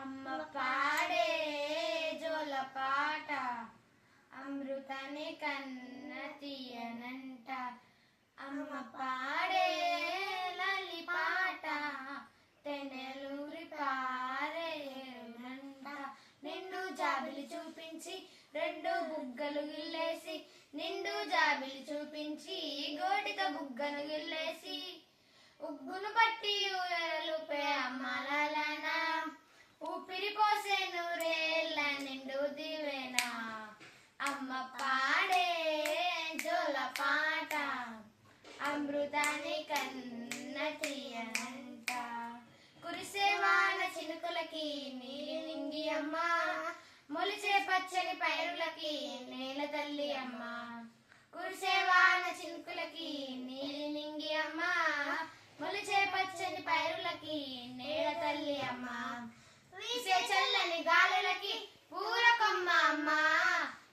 అమ్మ పాడే జోల పాట అమృతాన్ని కన్న తీయనంట. అమ్మ పాడే లలి పాట తెనెలూరి పారేనంట. నిండు జాబిలి చూపించి రెండు బుగ్గలు గిల్లేసి, నిండు జాబిలి చూపించి గోటితో బుగ్గను గిల్లేసి, ఉగ్గును పట్టి ఊయలుపే అమ్మలన ఊపిరి పోసే నూరేళ్ళ నిండు దివేనా. అమ్మ పాడే జోల పాట అమృతాన్ని కన్న తీయనంట. కురిసే వాన చినుకులకి నీలి నింగి అమ్మ, మొలిచే పచ్చని పైరులకి నేల తల్లి అమ్మ. కురిసే వాన చినుకులకి నీలి నింగి అమ్మ, మొలిచే పచ్చని పైరులకి నేల తల్లి అమ్మ. వీసే చల్లని గాలులకి పూరకొమ్మ అమ్మ,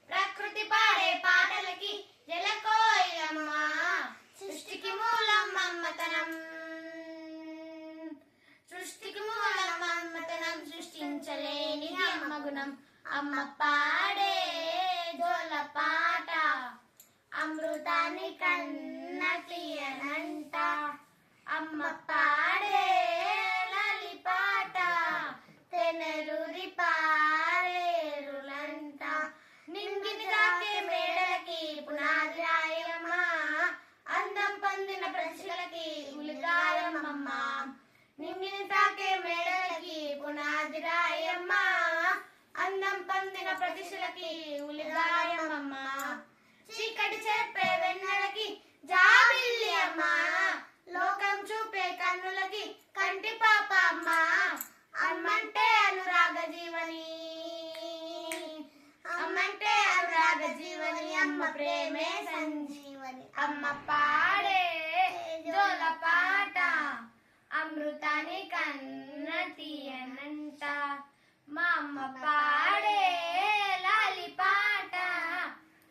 ప్రకృతి పాడే పాటలకి జలకోయిలమ్మ. సృష్టికి మూలం మమ్మతనం, సృష్టికి మూలం మమ్మతనం, సృష్టించలేని అమ్మ గుణం. అమ్మ పాడే జోల పాట అమృతాన్ని కన్న తీయనంట. అమ్మ పాడే లలి పాట తెనెలూరి పారేరులంట. నింగిని తాకే మేడలకి పునాది రాయమ్మ, అందం పొందిన ప్రజలకి ఉలిగాయమ్మ. నింగిని తాకే మేడలకి పునాది రాయమ్మ, అందం పొందిన ప్రతిశలకి ఉలిగాయమ్మ. చీకటి చెప్పే వెన్నెలకి జాబిల్లి అమ్మ, లోకం చూపే కన్నులకి కంటి పాప అమ్మ. అమ్మంటే అనురాగ జీవని, అమ్మంటే అనురాగ జీవని, అమ్మ ప్రేమే సంజీవని. అమ్మ పాడే జోల పాట అమృతాన్ని కన్న తీయనంట. మా అమ్మ పాడే లాలి పాట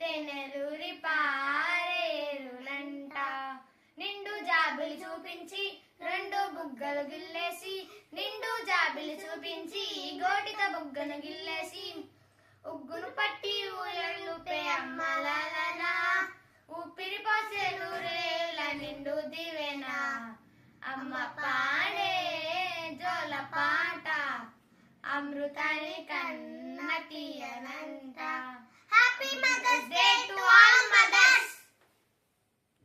తెనెలూరి పారేరులంట. నిండు జాబిలి చూపించి రెండు బుగ్గలు గిల్లేసి, నిండు జాబిలి చూపించి గోటితో బుగ్గను గిల్లేసి, ఉగ్గును పట్టి ఊయలుపే అమ్మలన ఊపిరి పోసే నూరేళ్ళ నిండు దివేనా. అమ్మ పాడే జోల పాట అమృతాన్ని కన్న తీయనంట. Happy mother's day to all mothers.